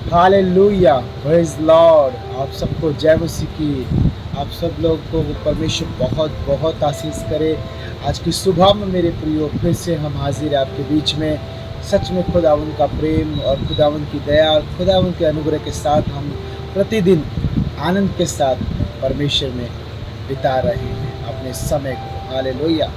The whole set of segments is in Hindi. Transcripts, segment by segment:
Hallelujah, praise Lord. आप सबको जय मसीह की। आप सब लोग को परमेश्वर बहुत बहुत आशीष करे। आज की सुबह में मेरे प्रियो फिर से हम हाजिर हैं आपके बीच में। सच में खुदावन का प्रेम और खुदावन की दया और खुदावन के अनुग्रह के साथ हम प्रतिदिन आनंद के साथ परमेश्वर में बिता रहे हैं अपने समय को। हालेलुया।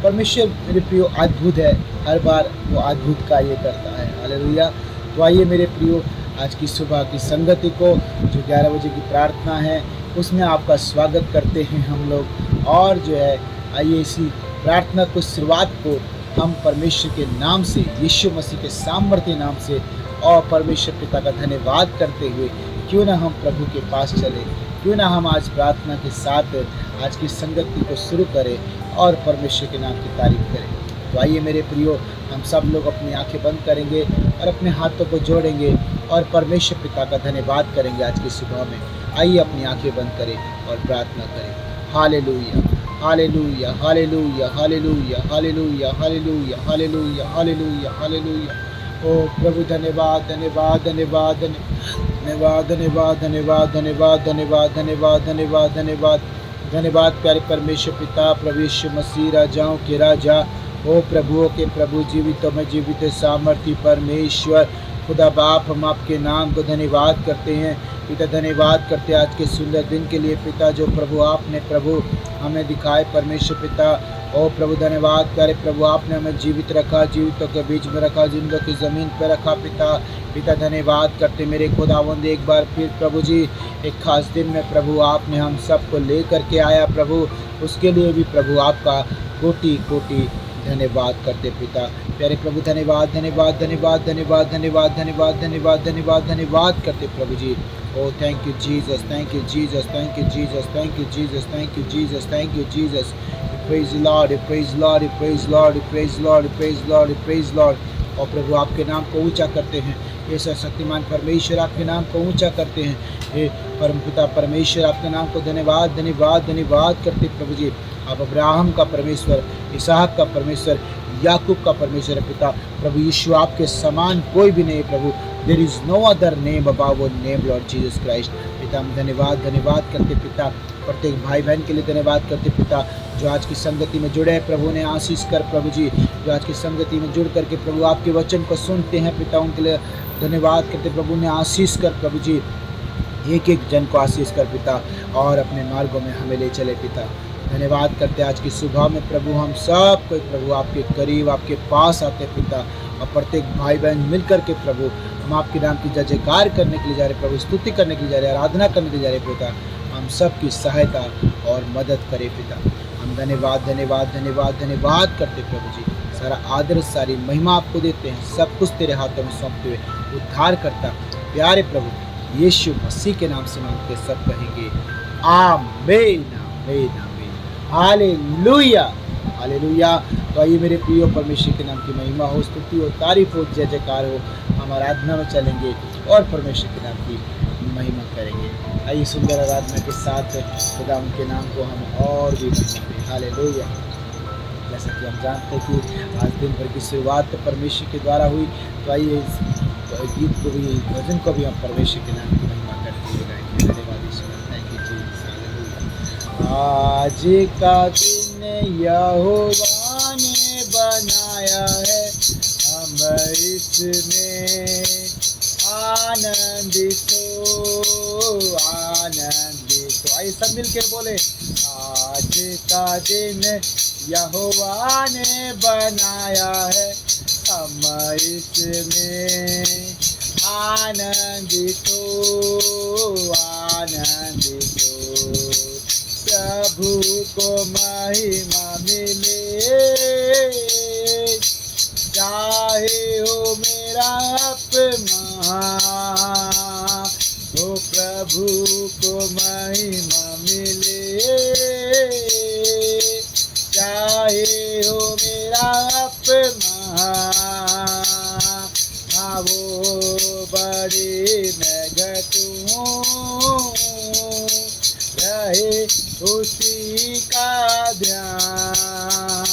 परमेश्वर मेरे प्रियो अद्भुत है। हर बार वो अद्भुत कार्य करता है। हालेलुया। तो आइए मेरे प्रियो, आज की सुबह की संगति को, जो 11 बजे की प्रार्थना है, उसमें आपका स्वागत करते हैं हम लोग। और जो है, आइए इसी प्रार्थना को, शुरुआत को हम परमेश्वर के नाम से, यीशु मसीह के सामर्थ्य नाम से और परमेश्वर पिता का धन्यवाद करते हुए क्यों ना हम प्रभु के पास चले, क्यों ना हम आज प्रार्थना के साथ आज की संगति को शुरू करें और परमेश्वर के नाम की तारीफ करें। तो आइए मेरे प्रियो, हम सब लोग अपनी आंखें बंद करेंगे और अपने हाथों को जोड़ेंगे और परमेश्वर पिता का धन्यवाद करेंगे आज की सुबह में। आइए अपनी आंखें बंद करें और प्रार्थना करें। Hallelujah, hallelujah, hallelujah, hallelujah, hallelujah, hallelujah, hallelujah, hallelujah, hallelujah. ओ प्रभु, धन्यवाद, धन्यवाद, धन्यवाद, धन्यवाद, धन्यवाद, धन्यवाद, धन्यवाद, धन्यवाद, धन्यवाद, धन्यवाद, धन्यवाद, धन्यवाद प्यारे परमेश्वर पिता, प्रभु यीशु मसीह, राजाओं के राजा, ओ प्रभुओं के प्रभु, जीवितों में जीवित सामर्थ्य परमेश्वर खुदा बाप, हम आपके नाम को धन्यवाद करते हैं पिता। धन्यवाद करते हैं आज के सुंदर दिन के लिए पिता, जो प्रभु आपने प्रभु हमें दिखाए परमेश्वर पिता। ओ प्रभु धन्यवाद प्यारे प्रभु, आपने हमें जीवित रखा, जीवितों के बीच में रखा, जिंदों की ज़मीन पर रखा पिता। पिता धन्यवाद करते मेरे खुदावंद, एक बार फिर प्रभु जी, एक खास दिन में प्रभु आपने हम सबको ले करके आया प्रभु, उसके लिए भी प्रभु आपका कोटि कोटि धन्यवाद करते पिता। प्यारे प्रभु धन्यवाद, धन्यवाद, धन्यवाद, धन्यवाद, धन्यवाद, धन्यवाद, धन्यवाद, धन्यवाद, धन्यवाद करते प्रभु जी। ओ thank you Jesus, thank you Jesus, thank you Jesus, thank you Jesus, thank you Jesus, thank you Jesus. Praise Lord, praise Lord, praise Lord, praise Lord, praise Lord, praise Lord. और प्रभु आपके नाम को ऊंचा करते हैं। ये सर्वशक्तिमान परमेश्वर आपके नाम को ऊंचा करते हैं। हे परम पिता परमेश्वर, आपके नाम को धन्यवाद, धन्यवाद, धन्यवाद करते प्रभु जी। आप अब्राहम का परमेश्वर, इसहाक का परमेश्वर, याकूब का परमेश्वर है पिता। प्रभु यीशु, आपके समान कोई भी नहीं प्रभु। There is no other name above your name Lord Jesus Christ. पिता हम धन्यवाद, धन्यवाद करते पिता। प्रत्येक भाई बहन के लिए धन्यवाद करते पिता, जो आज की संगति में जुड़े हैं प्रभु ने आशीष कर प्रभु जी। जो आज की संगति में जुड़ करके प्रभु आपके वचन को सुनते हैं पिता, उनके लिए धन्यवाद करते प्रभु ने आशीष कर प्रभु जी। एक एक जन को आशीष कर पिता, और अपने मार्गों में हमें ले चले पिता। धन्यवाद करते आज की सुबह में प्रभु, हम सब कोई प्रभु आपके करीब, आपके पास आते पिता। और प्रत्येक भाई बहन मिलकर के प्रभु हम आपके नाम की जय जयकार करने के लिए जा रहे प्रभु, स्तुति करने के लिए जा रहे, आराधना करने के लिए जा रहे पिता। हम सब की सहायता और मदद करें पिता। हम धन्यवाद, धन्यवाद, धन्यवाद, धन्यवाद करते प्रभु जी। सारा आदर, सारी महिमा आपको देते हैं। सब कुछ तेरे हाथों में सौंपते हुए उद्धार करता प्यारे प्रभु यीशु मसीह के नाम से मांगते सब कहेंगे आमीन, आमीन, आमीन। Hallelujah, hallelujah. तो आइए मेरे प्रिय, परमेश्वर के नाम की महिमा हो, स्तुति हो, तारीफ हो, जय जयकार हो। हम आराधना में चलेंगे और परमेश्वर के नाम की महिमा करेंगे। आइए सुंदर आराधना के साथ खुदा उनके नाम को हम और भी महिमा दें। हालेलुया। जैसा कि हम जानते हैं कि आज दिन भर की शुरुआत तो परमेश्वर के द्वारा हुई, तो आइए इस गीत को भी, भजन को भी हम परमेश्वर के नाम की महिमा करते हुए गाएंगे। धन्यवाद ईश्वर, थैंक यू जीसस, हालेलुया। आज का दिन यहोवा ने बनाया है, हम इसमें आनंदित हो, आनंदित हो। आइए सब मिलकर बोले, आज का दिन यहोवा ने बनाया है, हम इसमें आनंदित हो, आनंदित हो। प्रभु को महिमा मिले, चाहे हो मेरा अपमान, हो प्रभु को महिमा मिले, चाहे हो मेरा अपमान। हाँ वो बड़ी मैं घटूं, रहे उसी का ध्यान।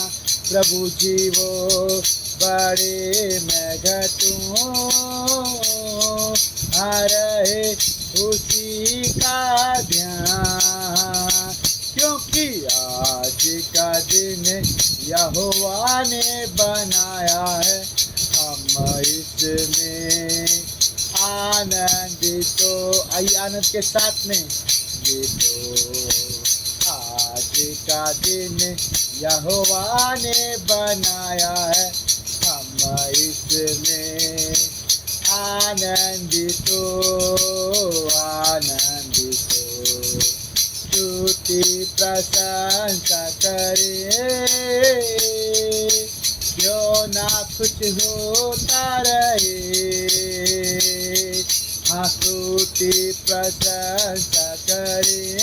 प्रभु जी वो बड़े मैं घटूं, जहाँ रहे उसी का ध्यान, क्योंकि आज का दिन यहोवा ने बनाया है, हम इसमें आनंदित हो। आइए आनंद के साथ में ये तो आज का दिन यहोवा ने बनाया है, हम इसमें आनंदित हो, आनंदित हो। स्तुति प्रशंसा करें, क्यों ना कुछ होता रहे। हाँ, स्तुति प्रशंसा करें,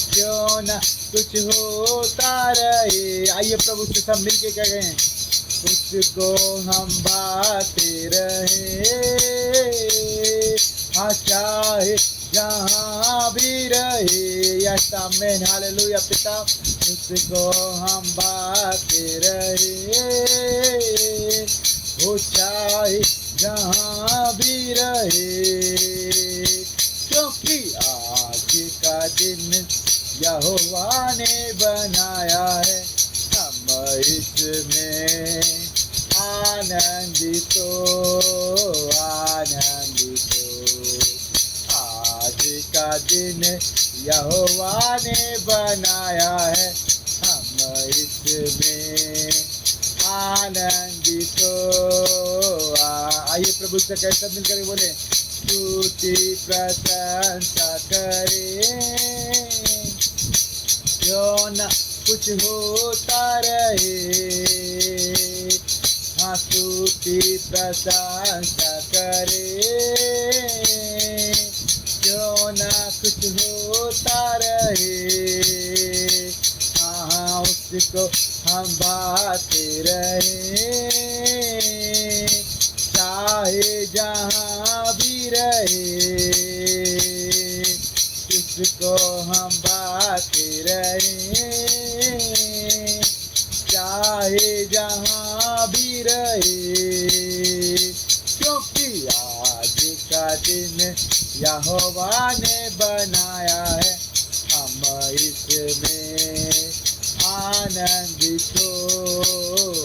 क्यों ना कुछ होता रहे। आइए प्रभु से सब मिलके कहें, उसको हम बाते रहे, हाँ चाहे जहाँ भी रहे। यस आमीन, हालेलुया पिता। उसको हम बाते रहे, वो चाहे जहाँ भी रहे, क्योंकि आज का दिन यहोवा ने बनाया है, हम इसमें आनंदित हो, आनंदित हो। आज का दिन यहोवा ने बनाया है, हम इसमें आनंदित हो। आइए प्रभु से कैसे मिलकर बोले, स्तुति प्रशंसा करें, क्यों न कुछ होता रहे। हाँ, स्तुति प्रशंसा करें, क्यों न कुछ होता रहे। हाँ, उसको हम बाते रहे, चाहे जहाँ भी रहे, उसको हम बाते रहे, चाहे जहाँ भी रहे, क्योंकि आज का दिन यहोवा ने बनाया है, हम इसमें आनंदित हो,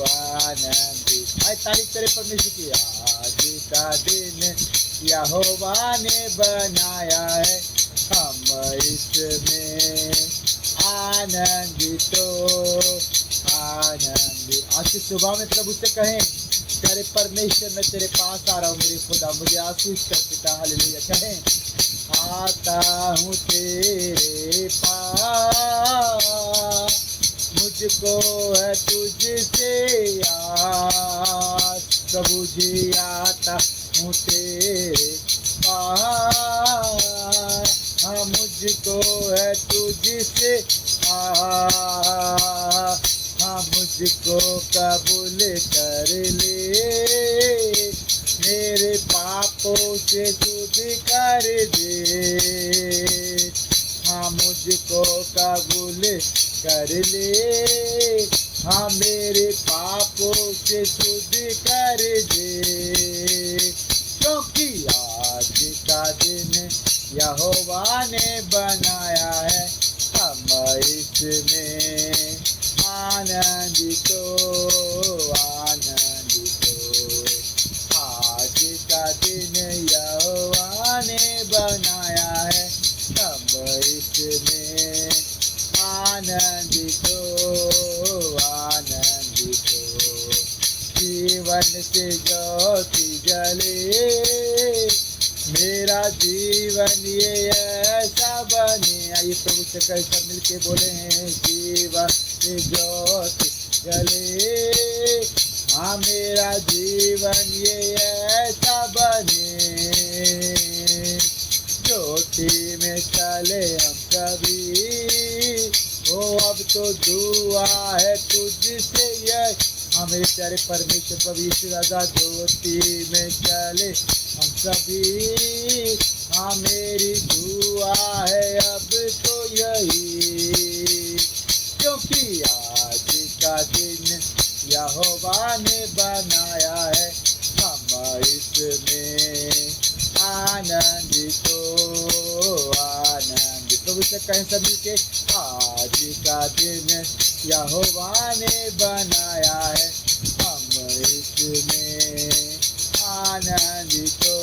आनंदित। आए तारीफ करे परमेश्वर की। आज का दिन यहोवा ने बनाया है, हम इसमें आनंदित हो, आनंदित। आज की सुबह में प्रभु से कहें, तेरे परमेश्वर मैं तेरे पास आ रहा हूँ, मेरे खुदा मुझे आशीष कर पिता। हालेलुया। कहें, आता हूँ तेरे पास, मुझको है तुझसे आस। प्रभु जी आता हूँ तेरे पास, हाँ मुझको है तुझसे आस। हाँ, मुझको कबूल कर ले, मेरे पापों से शुद्ध कर दे। हाँ, मुझको कबूल कर ले, हाँ मेरे पापों से शुद्ध कर दे, क्योंकि आज का दिन यहोवा ने बनाया है, हम इसमें आनंदित हो, आनंदित हो। आज का दिन यहोवा ने बनाया है, हम इसमें आनंदित हो, आनंदित हो। जीवन से ज्योति जले, मेरा जीवन ये ऐसा बने। आइए प्रभु से कैसा मिलके बोले हैं, जीवन से ज्योति जले, हाँ मेरा जीवन ये ऐसा बने, ज्योति में चले हम सभी। ओ अब तो दुआ है तुझसे ये, हाँ मेरे प्यारे परमेश्वर प्रभु यीशु राजा, ज्योति में चले हम सभी। हाँ मेरी दुआ है अब तो यही, क्योंकि आज का दिन यहोवा ने बनाया है, हम इसमें आनंदित हो आनंदित। प्रभु से कहें सब मिलके, आज का दिन यहोवा ने बनाया है, हम इसमें आनंदित हो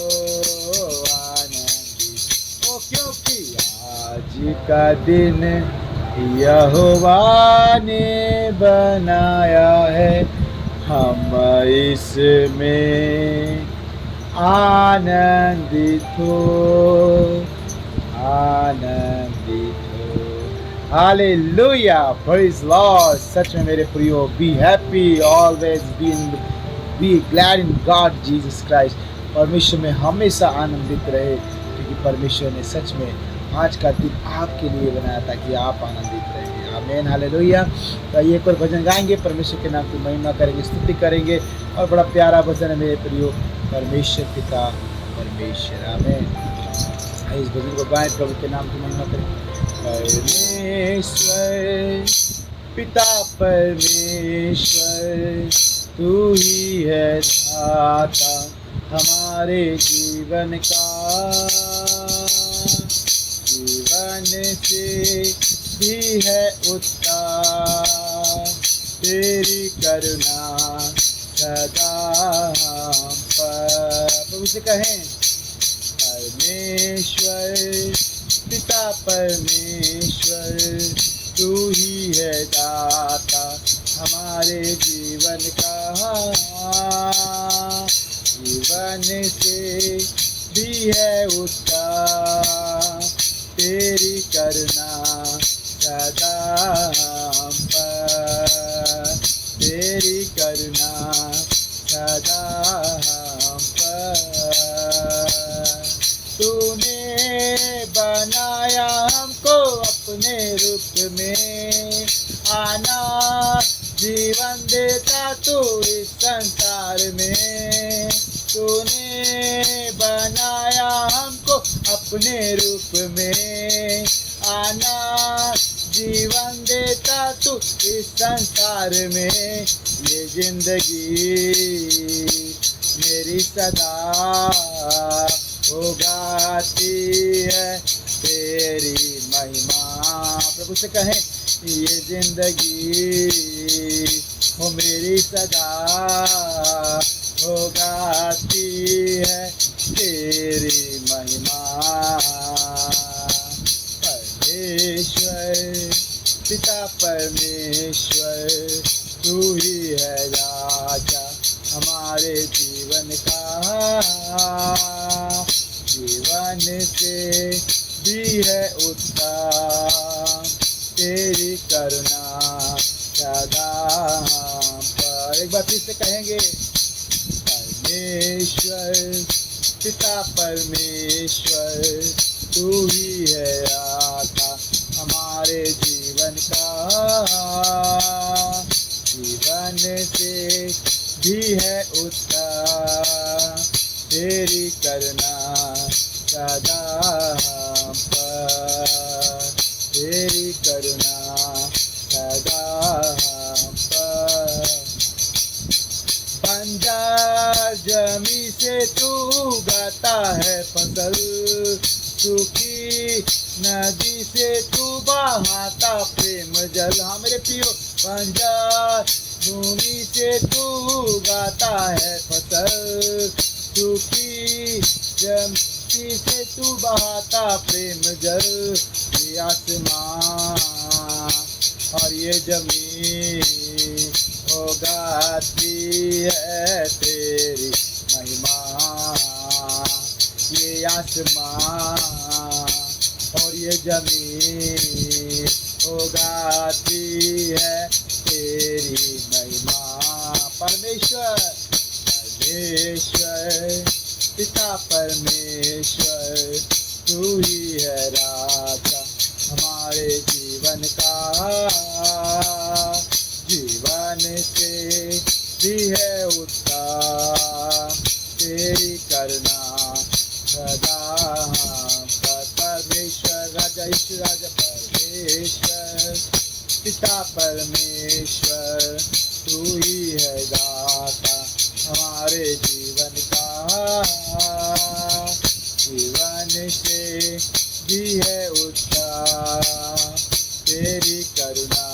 आनंदित हो, क्योंकि आज का दिन यहोवा ने बनाया है, हम इसमें आनंदित हो आनंदित हो। Hallelujah, praise Lord. सच में मेरे प्रियो, be happy always, be glad in God Jesus Christ. परमेश्वर में हमेशा आनंदित रहे, क्योंकि परमेश्वर ने सच में आज का दिन आपके लिए बनाया ताकि आप आनंदित रहेंगे। आमीन, हालेलुया। तो आइए एक और भजन गाएंगे, परमेश्वर के नाम की महिमा करेंगे, स्तुति करेंगे। और बड़ा प्यारा भजन है मेरे प्रियो, परमेश्वर पिता परमेश्वर। आमीन। इस भजन को गाएं, प्रभु के नाम की महिमा करें। परमेश्वर पिता परमेश्वर, तू ही है दाता हमारे जीवन का, जीवन से भी है उत्साह, तेरी करुणा सदा हम पर। प्रभु से कहें, परमेश्वर पिता परमेश्वर, तू ही है दाता हमारे जीवन का, जीवन से भी है उत्साह, तेरी करुणा सदा हम पर, तेरी करुणा सदा हम पर। तूने बनाया हमको अपने रूप में, आना जीवन देता तू इस संसार में। तूने बनाया हमको अपने रूप में, आना जीवन देता तू इस संसार में। ये जिंदगी मेरी सदा हो गाती है तेरी महिमा। प्रभु से कहें, ये जिंदगी हो मेरी सदा हो गाती है तेरी महिमा। परमेश्वर पिता परमेश्वर, तू ही है राजा हमारे जीवन का, जीवन से भी है उत्साह, तेरी करुणा सदा हम पर। एक बार फिर से कहेंगे, परमेश्वर पिता परमेश्वर, तू ही है राजा हमारे जीवन का, जीवन से भी है उत्साह, तेरी करुणा सदा हम पर, तेरी करुणा सदा हम पर। बंजर जमी से तू उगाता है फसल, सूखी नदी से तू बहाता प्रेम जल। हाँ मेरे पियो, बंजर भूमि से तू उगाता है फसल, सूखी जमी से तू बहाता प्रेम जल। ये आसमां और ये जमीन हो गाती है तेरी महिमा। ये आसमां और ये जमीन हो गाती है तेरी महिमा। परमेश्वर परमेश्वर पिता परमेश्वर, तू ही है राजा हमारे जीवन का, जीवन से भी है उत्साह, तेरी करुणा सदा हम पर। परमेश्वर राजा ईश्वर राजा परमेश्वर पिता परमेश्वर, तू ही है दाता हमारे जीवन का, जीवन से भी है उत्साह, तेरी करुणा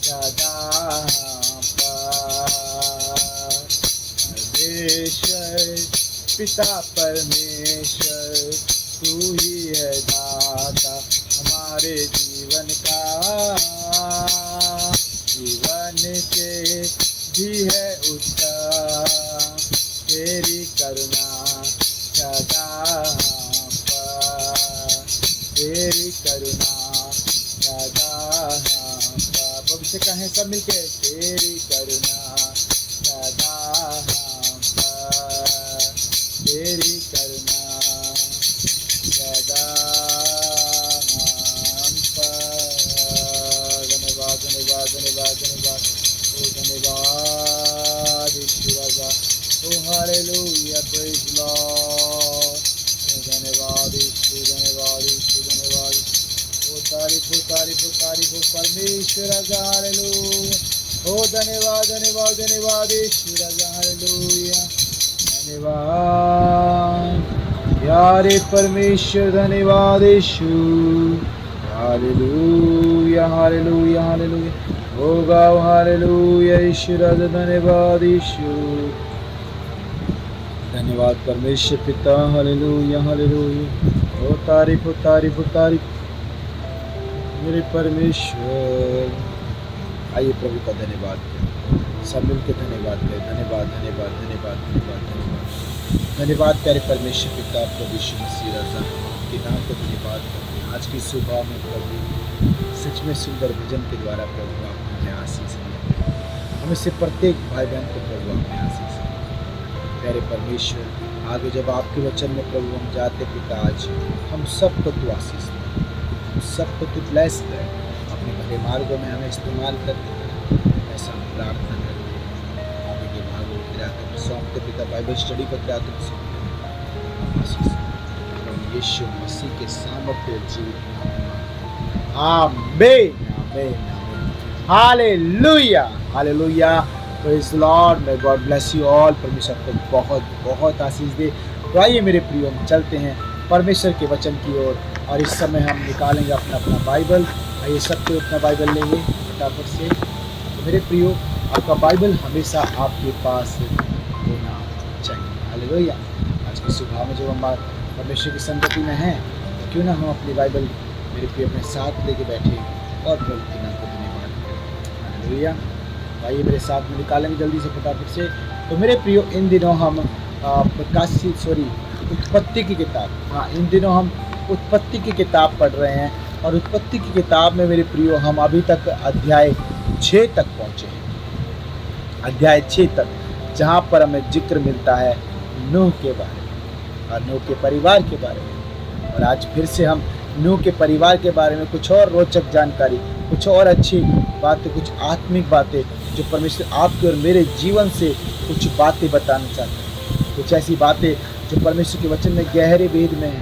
सदा हम पर। परमेश्वर पिता परमेश्वर, तू ही है दाता हमारे जीवन का। जीवन से भी है उत्साह, तेरी करुणा सदा हम पर, तेरी करुणा सदा हम पर। प्रभु से कहें सब मिलके, तेरी करुणा सदा हम पर, तेरी करुणा सदा हम पर। धन्यवाद धन्यवाद धन्यवाद धन्यवाद, ओ धन्यवाद यीशु राजा, ओ हालेलुया, प्रेज लॉर्ड। धन्यवाद यीशु, धन्यवाद यीशु, धन्यवाद। ओ तारीफ हो तारीफ हो तारीफ हो परमेश्वर राजा, हालेलुया। ओ धन्यवाद धन्यवाद धन्यवाद यीशु राजा, हालेलुया। धन्यवाद यारे परमेश्वर, धन्यवाद यीशु, हालेलुया हालेलुया हालेलुया। ओ गाओ हालेलुया यीशु राजा, धन्यवाद यीशु, धन्यवाद परमेश्वर पिता, हालेलुया हालेलुया। ओ तारीफ हो तारीफ हो तारीफ मेरे परमेश्वर। आइए प्रभु का धन्यवाद करें, सब मिलकर धन्यवाद करें। धन्यवाद धन्यवाद धन्यवाद धन्यवाद धन्यवाद धन्यवाद प्यारे परमेश्वर पिता प्रभु यीशु मसीह राजा के नाम को धन्यवाद करते हैं। आज की सुबह में प्रभु सच में सुंदर भजन के द्वारा प्रभु आपने हमें आशीष दिया, हमें से प्रत्येक भाई बहन को प्रभु आपने आशीष दिया। प्यारे परमेश्वर, आगे जब आपके वचन में प्रभु हम जाते पिता, आज हम सबको तू आशीष दे, हम सबको तू ब्लेस कर, अपने भले मार्गों में हमें इस्तेमाल करते, ऐसा हम प्रार्थना करते हैं। आगे के भागों को सौंपते पिता, बाइबल स्टडी को सौंपते आशीष प्रभु यीशु मसीह के सामर्थ्य जीवित नाम में। आमीन आमीन आमीन, hallelujah hallelujah, praise Lord, may God bless you all. परमेश्वर को बहुत बहुत आशीष दे। तो आइए मेरे प्रियो, हम चलते हैं परमेश्वर के वचन की ओर, और इस समय हम निकालेंगे अपना अपना बाइबल। आइए सबको अपना बाइबल लेंगे फटाफट से। तो मेरे प्रियो, आपका बाइबल हमेशा आपके पास होना चाहिए, हालेलुया। आज की सुबह में जब हम परमेश्वर की संगति में हैं, तो क्यों ना हम अपनी बाइबल मेरे प्रियो अपने साथ लेके बैठे और प्रभु के नाम को धन्यवाद करें, हालेलुया। आइए मेरे साथ में निकालेंगे जल्दी से फटाफट से। तो मेरे प्रियो, इन दिनों हम उत्पत्ति की किताब, हाँ, इन दिनों हम उत्पत्ति की किताब पढ़ रहे हैं, और उत्पत्ति की किताब में मेरे प्रियो हम अभी तक अध्याय 6 तक पहुँचे हैं। अध्याय 6 तक, जहाँ पर हमें जिक्र मिलता है नूह के बारे में और नूह के परिवार के बारे में। और आज फिर से हम नूह के परिवार के बारे में कुछ और रोचक जानकारी, कुछ और अच्छी बातें, कुछ आत्मिक बातें जो परमेश्वर आपके और मेरे जीवन से कुछ बातें बताना चाहते हैं, कुछ ऐसी बातें जो परमेश्वर के वचन में गहरे वेद में है।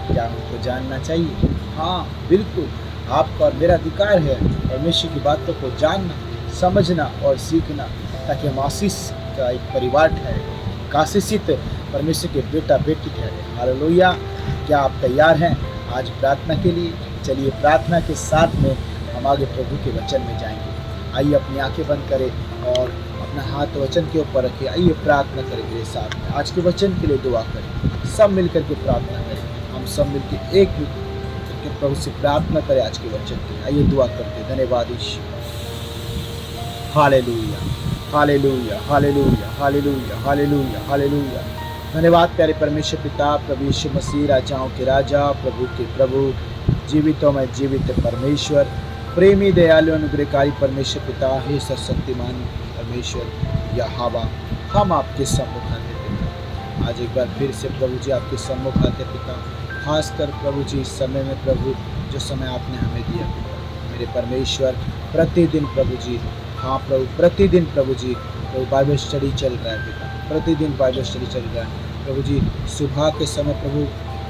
क्या हमको जानना चाहिए? हाँ बिल्कुल, आपका और मेरा अधिकार है परमेश्वर की बातों को जानना, समझना और सीखना, ताकि हम आशीष का एक परिवार ठहरे, आशीषित परमेश्वर के बेटा बेटी ठहरे, हालेलुया। क्या आप तैयार हैं आज प्रार्थना के लिए? चलिए प्रार्थना के साथ में हम आगे प्रभु के वचन में जाएंगे। आइए अपनी आंखें बंद करें और अपना हाथ वचन के ऊपर रखिए। आइए प्रार्थना करें मेरे साथ में, आज के वचन के लिए दुआ करें, सब मिलकर के प्रार्थना करें। हम सब मिलकर एक करके प्रभु से प्रार्थना करें आज के वचन के लिए। आइए दुआ करते। धन्यवाद यीशु, hallelujah hallelujah hallelujah hallelujah hallelujah hallelujah. धन्यवाद प्यारे परमेश्वर पिता प्रभु यीशु मसीह, राजाओं के राजा, प्रभु के प्रभु, जीवितों में जीवित परमेश्वर, प्रेमी दयालु अनुग्रहकारी परमेश्वर पिता, हे सर्वशक्तिमान परमेश्वर यहोवा, हम आपके सम्मुख आते पिता। आज एक बार फिर से प्रभु जी आपके सम्मुख आते पिता, खासकर प्रभु जी इस समय में प्रभु, जो समय आपने हमें दिया पिता, मेरे परमेश्वर, प्रतिदिन प्रभु जी, हाँ प्रभु, प्रतिदिन प्रभु जी, प्रभु बाइबल स्टडी चल रहा है पिता, प्रतिदिन बाइबल स्टडी चल रहा है प्रभु जी। सुबह के समय प्रभु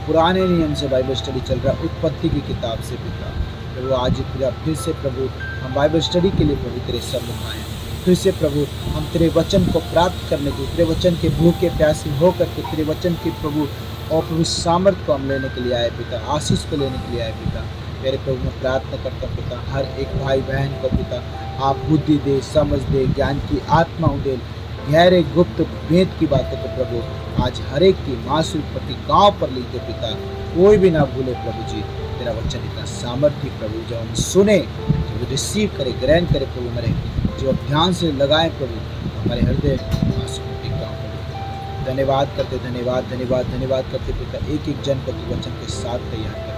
पुराने नियम से बाइबल स्टडी चल रहा है, उत्पत्ति की किताब से पिता। प्रभु आज फिर से प्रभु हम बाइबल स्टडी के लिए प्रभु तेरे सम्मुख आए हैं। फिर से प्रभु हम तेरे वचन को प्राप्त करने को, तेरे वचन के भूखे प्यासे होकर के तेरे वचन के प्रभु और प्रभु सामर्थ को हम लेने के लिए आए पिता, आशीष को लेने के लिए आए पिता। मेरे प्रभु मैं प्रार्थना करता पिता, हर एक भाई बहन को पिता आप बुद्धि दे, समझ दे, ज्ञान की आत्मा दे, गहरे गुप्त भेद की बातों को प्रभु आज हर एक की मासूम प्रति गाँव पर लिख दे पिता, कोई भी ना भूले प्रभु जी। तेरा वचन इतना सामर्थ्य प्रभु जो हम सुने, जो रिसीव करे, ग्रहण करे प्रभु, मेरे जो ध्यान से लगाए प्रभु हमारे हृदय मासूम प्रति गाँव पर। धन्यवाद करते, धन्यवाद धन्यवाद धन्यवाद करते पिता, एक एक जन को तू वचन के साथ तैयार करते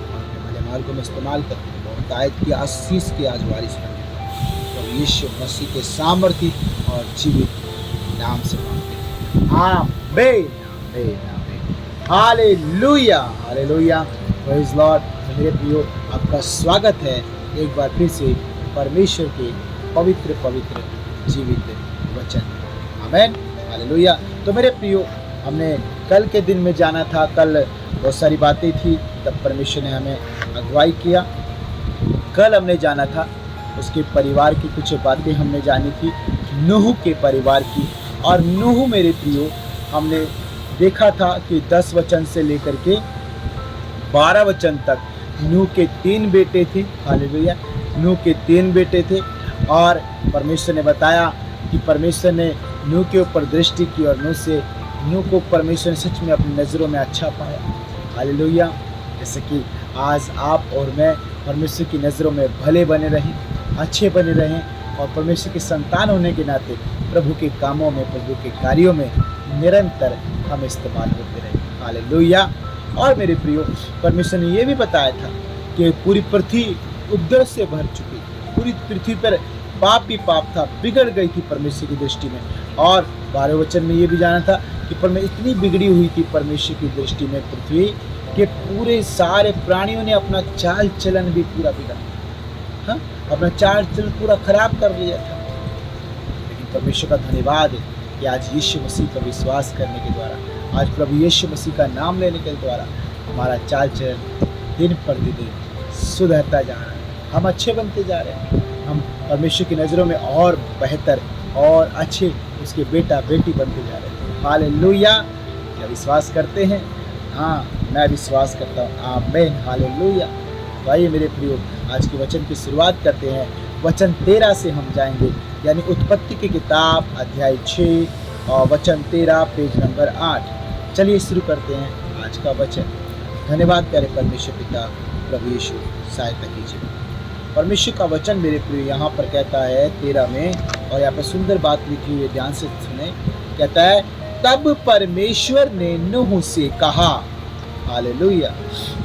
और अपने भले मार्गों में इस्तेमाल करते बहुत आयत की आशीष की आज वारिस बने प्रभु यीशु मसीह के सामर्थ्य और जीवित नाम से मांगते हैं, आमीन आमीन आमीन। Hallelujah hallelujah, praise Lord. मेरे प्रियो आपका स्वागत है एक बार फिर से परमेश्वर के पवित्र पवित्र जीवित वचन, आमीन हालेलुया। तो मेरे प्रियो हमने कल के दिन में जाना था, कल बहुत सारी बातें थी, तब परमेश्वर ने हमें अगुवाई किया। कल हमने जाना था उसके परिवार की कुछ बातें हमने जानी थी, नूह के परिवार की। और नूह मेरे प्रियो हमने देखा था कि 10 वचन से लेकर के 12 वचन तक नूह के 3 बेटे थे, हालेलुया। नूह के 3 बेटे थे और परमेश्वर ने बताया कि परमेश्वर ने नूह के ऊपर दृष्टि की और नूह को परमेश्वर ने सच में अपनी नज़रों में अच्छा पाया, हालेलुया। जैसे कि आज आप और मैं परमेश्वर की नज़रों में भले बने रहें, अच्छे बने रहें और परमेश्वर के संतान होने के नाते प्रभु के कामों में, प्रभु के कार्यों में निरंतर हम इस्तेमाल होते रहें, हालेलुया। और मेरे प्रियो परमेश्वर ने यह भी बताया था कि पूरी पृथ्वी उपद्रव से भर चुकी, पूरी पृथ्वी पर पाप ही पाप था, बिगड़ गई थी परमेश्वर की दृष्टि में। और 12 वचन में ये भी जाना था कि इतनी बिगड़ी हुई थी परमेश्वर की दृष्टि में पृथ्वी कि पूरे सारे प्राणियों ने अपना चाल चलन भी पूरा बिगाड़ा, हाँ, अपना चाल चलन पूरा खराब कर लिया था। लेकिन परमेश्वर का धन्यवाद है कि आज यीशु मसीह पर विश्वास करने के द्वारा, आज प्रभु यीशु मसीह का नाम लेने के द्वारा हमारा चाल चलन दिन प्रतिदिन सुधरता जा रहा है, हम अच्छे बनते जा रहे हैं, हम परमेश्वर की नज़रों में और बेहतर और अच्छे उसके बेटा बेटी बनते जा रहे हैं, हालेलुया। क्या विश्वास करते हैं? हाँ, मैं विश्वास करता हूँ, आमीन हालेलुया। भाई मेरे प्रियो आज के वचन की शुरुआत करते हैं। वचन 13 से हम जाएंगे, यानी उत्पत्ति की किताब अध्याय 6 और वचन 13 पेज नंबर 8। चलिए शुरू करते हैं आज का वचन। धन्यवाद प्यारे परमेश्वर पिता, प्रभु यीशु सहायता कीजिए। परमेश्वर का वचन मेरे प्रिय यहाँ पर कहता है 13 में, और यहाँ पर सुंदर बात लिखी हुई है, ध्यान से सुने। कहता है तब परमेश्वर ने नूह से कहा, हालेलुया।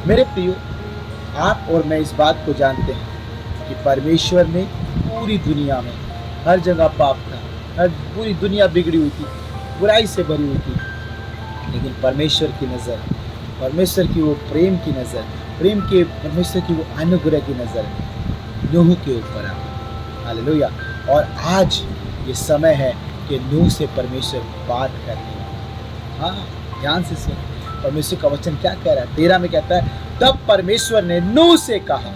मेरे प्रियो आप और मैं इस बात को जानते हैं कि परमेश्वर ने पूरी दुनिया में हर जगह पाप था, पूरी दुनिया बिगड़ी हुई थी, बुराई से भरी हुई थी, लेकिन परमेश्वर की नज़र, परमेश्वर की वो प्रेम की नज़र, परमेश्वर की वो अनुग्रह की नज़र नूह के ऊपर आ, हालेलुया। और आज ये समय है कि नूह से परमेश्वर बात करनी है। हाँ, ध्यान से सुन, परमेश्वर का वचन क्या कह रहा है। 13 में कहता है तब परमेश्वर ने नूह से कहा,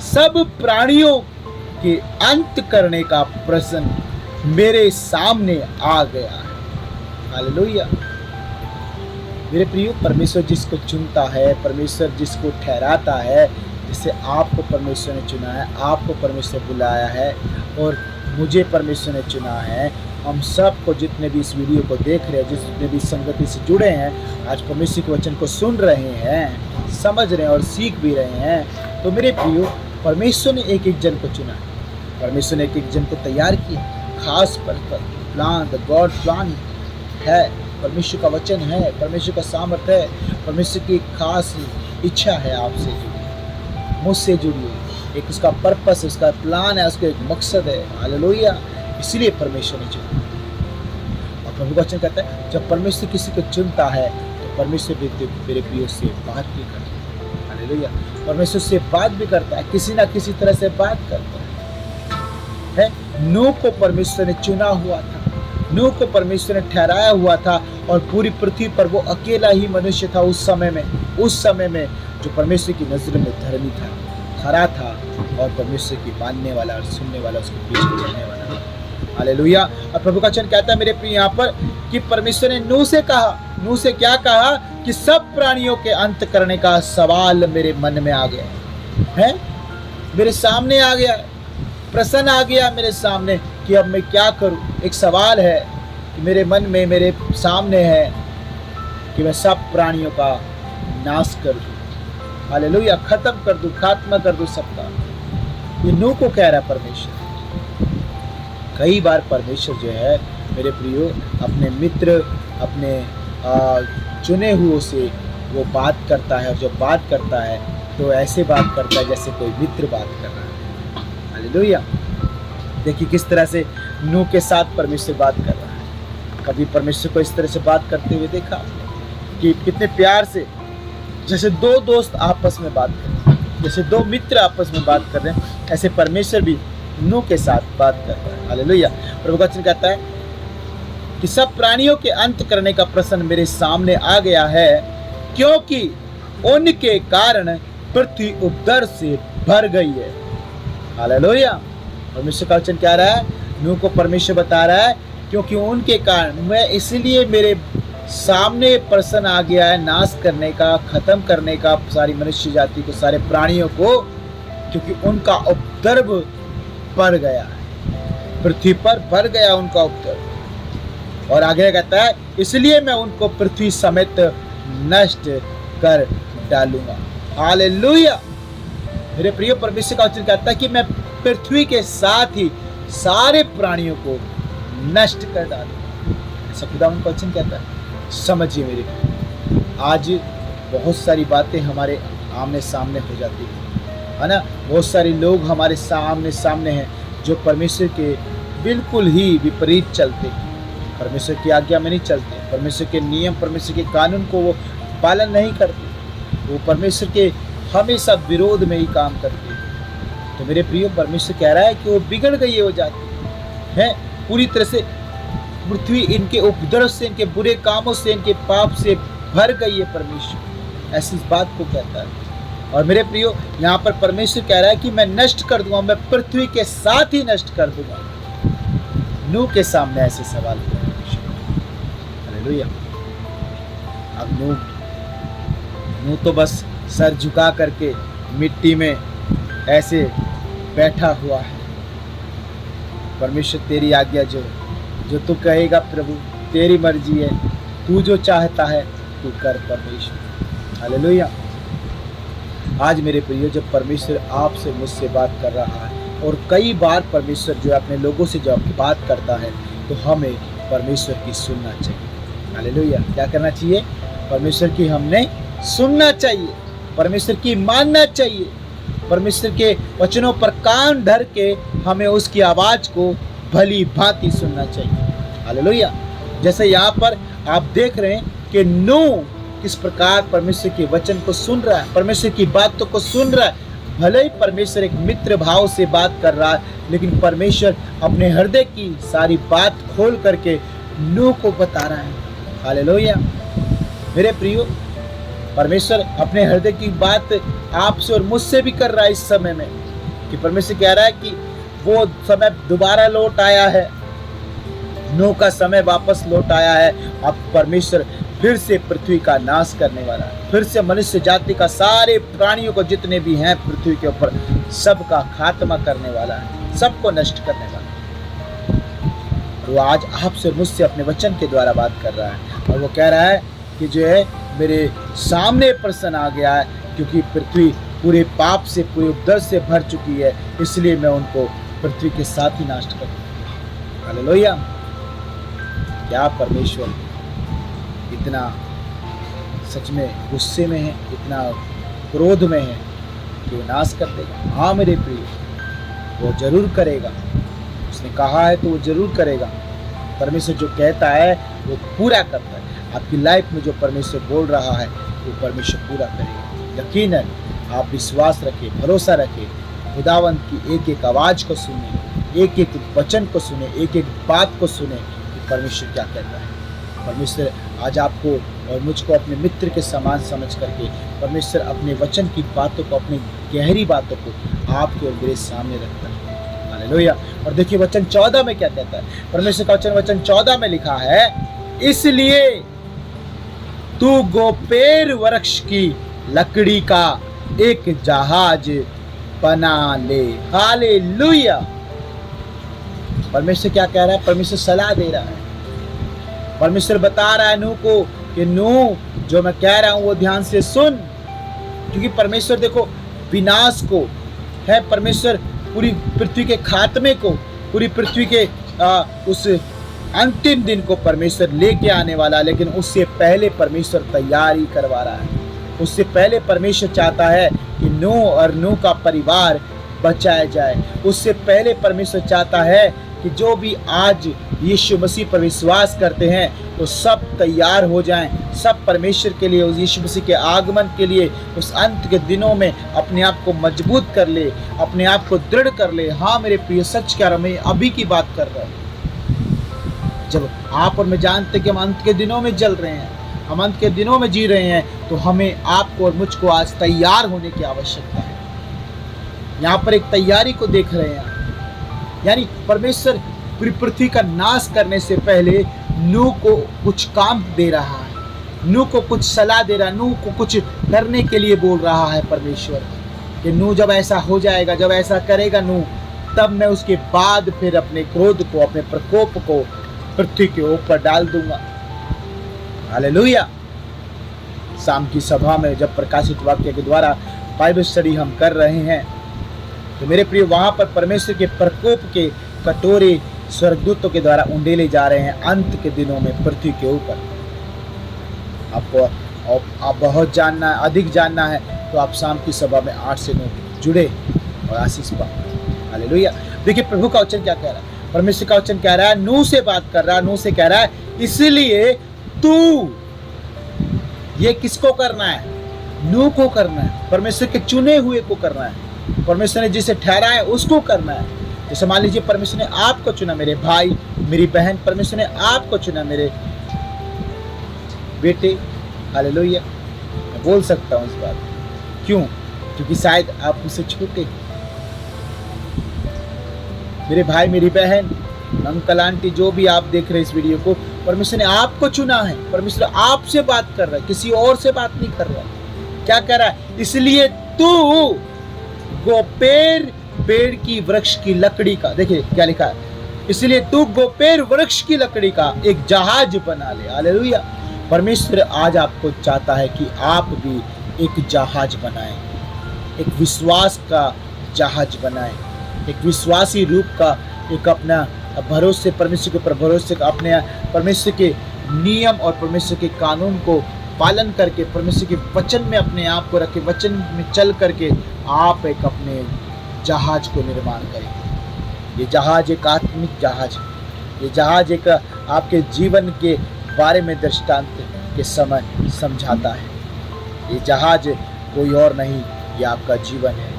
सब प्राणियों के अंत करने का प्रश्न मेरे सामने आ गया है, हालेलुया। मेरे प्रियो परमेश्वर जिसको चुनता है, परमेश्वर जिसको ठहराता है, जिससे आपको परमेश्वर ने चुना है, आपको परमेश्वर बुलाया है और मुझे परमेश्वर ने चुना है। हम सब को, जितने भी इस वीडियो को देख रहे हैं, जितने भी संगति से जुड़े हैं, आज परमेश्वर के वचन को सुन रहे हैं, समझ रहे हैं और सीख भी रहे हैं, तो मेरे प्रियो परमेश्वर ने एक एक जन को चुना है, परमेश्वर ने एक एक जन को तैयार किया। खास प्लान, द गॉड प्लान है, परमेश्वर का वचन है, परमेश्वर का सामर्थ्य है, परमेश्वर की खास इच्छा है आपसे जुड़ी, मुझसे जुड़ी हुई, एक उसका पर्पस, उसका प्लान है, उसका एक मकसद है, हालेलुया। इसलिए परमेश्वर ने चुना। और प्रभु वचन कहता है जब परमेश्वर किसी को चुनता है तो परमेश्वर भी मेरे प्रियो से बात भी करता है, हालेलुया। परमेश्वर से बात भी करता है, किसी ना किसी तरह से बात करता है। नूह को परमेश्वर ने चुना हुआ था, नूह को परमेश्वर ने ठहराया हुआ था और पूरी पृथ्वी पर वो अकेला ही मनुष्य था उस समय में जो परमेश्वर की नज़र में धर्मी था, खरा था और परमेश्वर की मानने वाला और सुनने वाला, उसके पीछे चलने वाला। हालेलुया। और प्रभु का वचन कहता है मेरे प्रिय यहाँ पर कि परमेश्वर ने नूह से कहा, नूह से क्या कहा कि सब प्राणियों के अंत करने का सवाल मेरे मन में आ गया है, मेरे सामने आ गया, प्रश्न आ गया मेरे सामने कि अब मैं क्या करूं। एक सवाल है कि मेरे मन में, मेरे सामने है कि मैं सब प्राणियों का नाश कर दूं, हालेलुया, खत्म कर दूं, खात्मा कर दूं सबका। ये नूह को कह रहा है परमेश्वर। कई बार परमेश्वर जो है मेरे प्रियो अपने मित्र, अपने चुने हुओं से वो बात करता है, और जब बात करता है तो ऐसे बात करता है जैसे कोई मित्र बात कर रहा है, हालेलुया। देखिए किस तरह से नूह के साथ परमेश्वर बात कर रहा है। कभी परमेश्वर को इस तरह से बात करते हुए देखा कि कितने प्यार से, जैसे दो दोस्त आपस में बात कर रहे हैं, जैसे दो मित्र आपस में बात कर रहे हैं, ऐसे परमेश्वर भी नूह के साथ बात कर रहा है, हालेलुया। प्रभु का वचन कहता है कि सब प्राणियों के अंत करने का प्रश्न मेरे सामने आ गया है, क्योंकि उनके कारण पृथ्वी उदर से भर गई है, हालेलुया। परमेश्वर का वचन क्या रहा है, नूह को परमेश्वर बता रहा है क्योंकि उनके कारण मैं, इसलिए मेरे सामने प्रश्न आ गया है नाश करने का, खत्म करने का सारी मनुष्य जाति को, सारे प्राणियों को, क्योंकि उनका उपद्रव बढ़ गया है, पृथ्वी पर बढ़ गया उनका उपद्रव। और आगे कहता है इसलिए मैं उनको पृथ्वी समेत नष्ट कर डालूंगा, हालेलुया। मेरे प्रिय परमेश्वर का वचन कहता है कि मैं पृथ्वी के साथ ही सारे प्राणियों को नष्ट कर डालूंगा, ऐसा खुदा उनका वचन कहता है। समझिए मेरे, आज बहुत सारी बातें हमारे आमने सामने हो जाती है ना। बहुत सारे लोग हमारे सामने हैं जो परमेश्वर के बिल्कुल ही विपरीत चलते हैं, परमेश्वर की आज्ञा में नहीं चलते, परमेश्वर के नियम, परमेश्वर के कानून को वो पालन नहीं करते, वो परमेश्वर के हमेशा विरोध में ही काम करते हैं। तो मेरे प्रियो, परमेश्वर कह रहा है कि वो बिगड़ गई हो जाती है पूरी तरह से, पृथ्वी इनके उपद्रव से, इनके बुरे कामों से, इनके पाप से भर गई है, परमेश्वर ऐसी इस बात को कहता है। और मेरे प्रियो, यहाँ पर परमेश्वर कह रहा है कि मैं नष्ट कर दूंगा, मैं पृथ्वी के साथ ही नष्ट कर दूंगा। नूह के सामने ऐसे सवाल किया परमेश्वर, हालेलुया। अब नूह तो बस सर झुका करके मिट्टी में ऐसे बैठा हुआ है। परमेश्वर तेरी आज्ञा जो तू कहेगा प्रभु, तेरी मर्जी है, तू जो चाहता है तू कर परमेश्वर, हालेलुया। आज मेरे प्रियो, जब परमेश्वर आपसे मुझसे बात कर रहा है, और कई बार परमेश्वर जो अपने लोगों से जब बात करता है तो हमें परमेश्वर की सुनना चाहिए, हालेलुया। क्या करना चाहिए? परमेश्वर की हमने सुनना चाहिए, परमेश्वर की मानना चाहिए, परमेश्वर के वचनों पर कान धर के हमें उसकी आवाज़ को भली भांति सुनना चाहिए, हालेलुया। जैसे यहाँ पर आप देख रहे हैं कि नूह किस प्रकार परमेश्वर के वचन को सुन रहा है, परमेश्वर की बातों को सुन रहा है। भले ही परमेश्वर एक मित्र भाव से बात कर रहा है, लेकिन परमेश्वर अपने हृदय की सारी बात खोल करके नूह को बता रहा है, हालेलुया। मेरे प्रियो, परमेश्वर अपने हृदय की बात आपसे और मुझसे भी कर रहा है इस समय में, कि परमेश्वर कह रहा है कि वो समय दोबारा लौट आया है, नूह का समय वापस लौट आया है। अब परमेश्वर फिर से पृथ्वी का नाश करने वाला है, फिर से मनुष्य जाति का, सारे प्राणियों को जितने भी हैं पृथ्वी के ऊपर, सबका खात्मा करने वाला है, सबको नष्ट करने वाला है। वो आज आपसे मुझसे अपने वचन के द्वारा बात कर रहा है, और वो कह रहा है कि जो है मेरे सामने प्रश्न आ गया है, क्योंकि पृथ्वी पूरे पाप से, पूरे उपद्रव से भर चुकी है, इसलिए मैं उनको पृथ्वी के साथ ही नष्ट करूँगा, हालेलुया। क्या परमेश्वर इतना सच में गुस्से में है, इतना क्रोध में है कि वो नाश कर देगा? हाँ मेरे प्रिय, वो जरूर करेगा, उसने कहा है तो वो जरूर करेगा। परमेश्वर जो कहता है वो पूरा करता है। आपकी लाइफ में जो परमेश्वर बोल रहा है वो परमेश्वर पूरा करेगा, यकीन है। आप विश्वास रखें, भरोसा रखें, खुदावंत की एक एक आवाज़ को सुने, एक एक वचन को सुने, एक एक बात को सुने कि परमेश्वर क्या कहता है। परमेश्वर आज आपको और मुझको अपने मित्र के समान समझ करके परमेश्वर अपने वचन की बातों को, अपनी गहरी बातों को आपके और मेरे सामने रखता है। हालेलुया। और देखिए वचन 14 में क्या कहता है, परमेश्वर का वचन 14 में लिखा है, इसलिए तू गोपेर वृक्ष की लकड़ी का एक जहाज बना ले। हालेलुया। परमेश्वर क्या कह रहा है? परमेश्वर सलाह दे रहा है। परमेश्वर बता रहा है नूह को कि नूह, जो मैं कह रहा हूं वो ध्यान से सुन, क्योंकि परमेश्वर देखो विनाश को है, परमेश्वर पूरी पृथ्वी के खात्मे को, पूरी पृथ्वी के उस अंतिम दिन को परमेश्वर लेके आने वाला, लेकिन उससे पहले परमेश्वर तैयारी करवा रहा है। उससे पहले परमेश्वर चाहता है कि नूह और नूह का परिवार बचाया जाए। उससे पहले परमेश्वर चाहता है कि जो भी आज यीशु मसीह पर विश्वास करते हैं वो सब तैयार हो जाएं, सब परमेश्वर के लिए, उस यीशु मसीह के आगमन के लिए, उस अंत के दिनों में अपने आप को मजबूत कर ले, अपने आप को दृढ़ कर ले। हाँ मेरे प्रिय, सच कह रहा हूं, मैं अभी की बात कर रहा हूँ। जब आप और मैं जानते कि हम अंत के दिनों में चल रहे हैं, हम अंत के दिनों में जी रहे हैं, तो हमें आपको और मुझको आज तैयार होने की आवश्यकता है। यहाँ पर एक तैयारी को देख रहे हैं, यानी परमेश्वर पूरी पृथ्वी का नाश करने से पहले नूह को कुछ काम दे रहा है, नूह को कुछ सलाह दे रहा है, नूह को कुछ करने के लिए बोल रहा है परमेश्वर कि नूह जब ऐसा हो जाएगा, जब ऐसा करेगा नूह, तब मैं उसके बाद फिर अपने क्रोध को, अपने प्रकोप को पृथ्वी के ऊपर डाल दूंगा। हालेलुया। शाम की सभा में जब प्रकाशित वाक्य के द्वारा बाइबल स्टडी हम कर रहे हैं, तो मेरे प्रिय वहां पर परमेश्वर के प्रकोप के कटोरे स्वर्गदूतों के द्वारा उंडेले जा रहे हैं अंत के दिनों में पृथ्वी के ऊपर। आपको आप बहुत जानना है, अधिक जानना है, तो आप शाम की सभा में 8 से 9 जुड़े और आशीष पाओ। हालेलुया। देखिए प्रभु का वचन क्या कह रहा है, परमेश्वर का वचन कह रहा है, नूह से बात कर रहा है, नूह से कह रहा है, इसलिए तू, ये किसको करना है? नूह को करना है, परमेश्वर के चुने हुए को करना है, परमेश्वर ने जिसे ठहराया है उसको करना है। जैसे मान लीजिए परमेश्वर ने आपको चुना, मेरे भाई मेरी बहन, परमेश्वर ने आपको चुना, मेरे बेटे। हालेलुया। मैं बोल सकता हूँ इस बात, क्यों? क्योंकि शायद आप मुझसे छोटे, मेरे भाई मेरी बहन, अंकल आंटी, जो भी आप देख रहे हैं इस वीडियो को, परमेश्वर ने आपको चुना है। परमेश्वर आपसे बात कर रहा है, किसी और से बात नहीं कर रहा। क्या कर रहा है? इसलिए तू गोपेर पेड़ की वृक्ष की लकड़ी का, देखिए क्या लिखा है, इसलिए तू गोपेर वृक्ष की लकड़ी का एक जहाज बना ले। हालेलुया। परमेश्वर आज आपको चाहता है कि आप भी एक जहाज बनाएं, एक विश्वास का जहाज बनाएं, एक विश्वासी रूप का, एक अपना भरोसे, परमेश्वर के ऊपर भरोसे का, अपने परमेश्वर के नियम और परमेश्वर के कानून को पालन करके, परमेश्वर के वचन में अपने आप को रखे, वचन में चल करके आप एक अपने जहाज को निर्माण करें। ये जहाज एक आत्मिक जहाज है। ये जहाज एक आपके जीवन के बारे में दृष्टांत के समय समझाता है। ये जहाज कोई और नहीं, ये आपका जीवन है।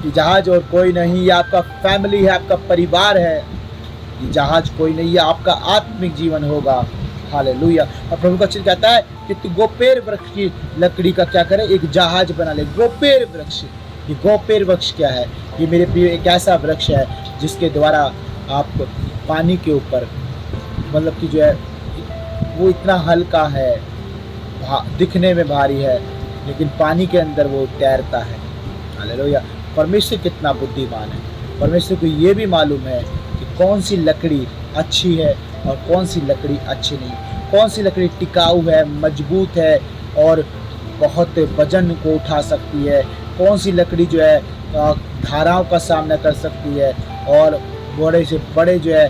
ये जहाज और कोई नहीं, ये आपका फैमिली है, आपका परिवार है। ये जहाज कोई नहीं, ये आपका आत्मिक जीवन होगा। हालेलुया। और प्रभु का वचन कहता है कि तू गोपेर वृक्ष की लकड़ी का क्या करे? एक जहाज बना ले। गोपेर वृक्ष, ये गोपेर वृक्ष क्या है? ये मेरे प्रिय एक ऐसा वृक्ष है जिसके द्वारा आप पानी के ऊपर, मतलब कि जो है वो इतना हल्का है, दिखने में भारी है, लेकिन पानी के अंदर वो तैरता है। हालेलुया। परमेश्वर कितना बुद्धिमान है। परमेश्वर को ये भी मालूम है कि कौन सी लकड़ी अच्छी है और कौन सी लकड़ी अच्छी नहीं, कौन सी लकड़ी टिकाऊ है, मजबूत है और बहुत वजन को उठा सकती है, कौन सी लकड़ी जो है धाराओं का सामना कर सकती है और बड़े से बड़े जो है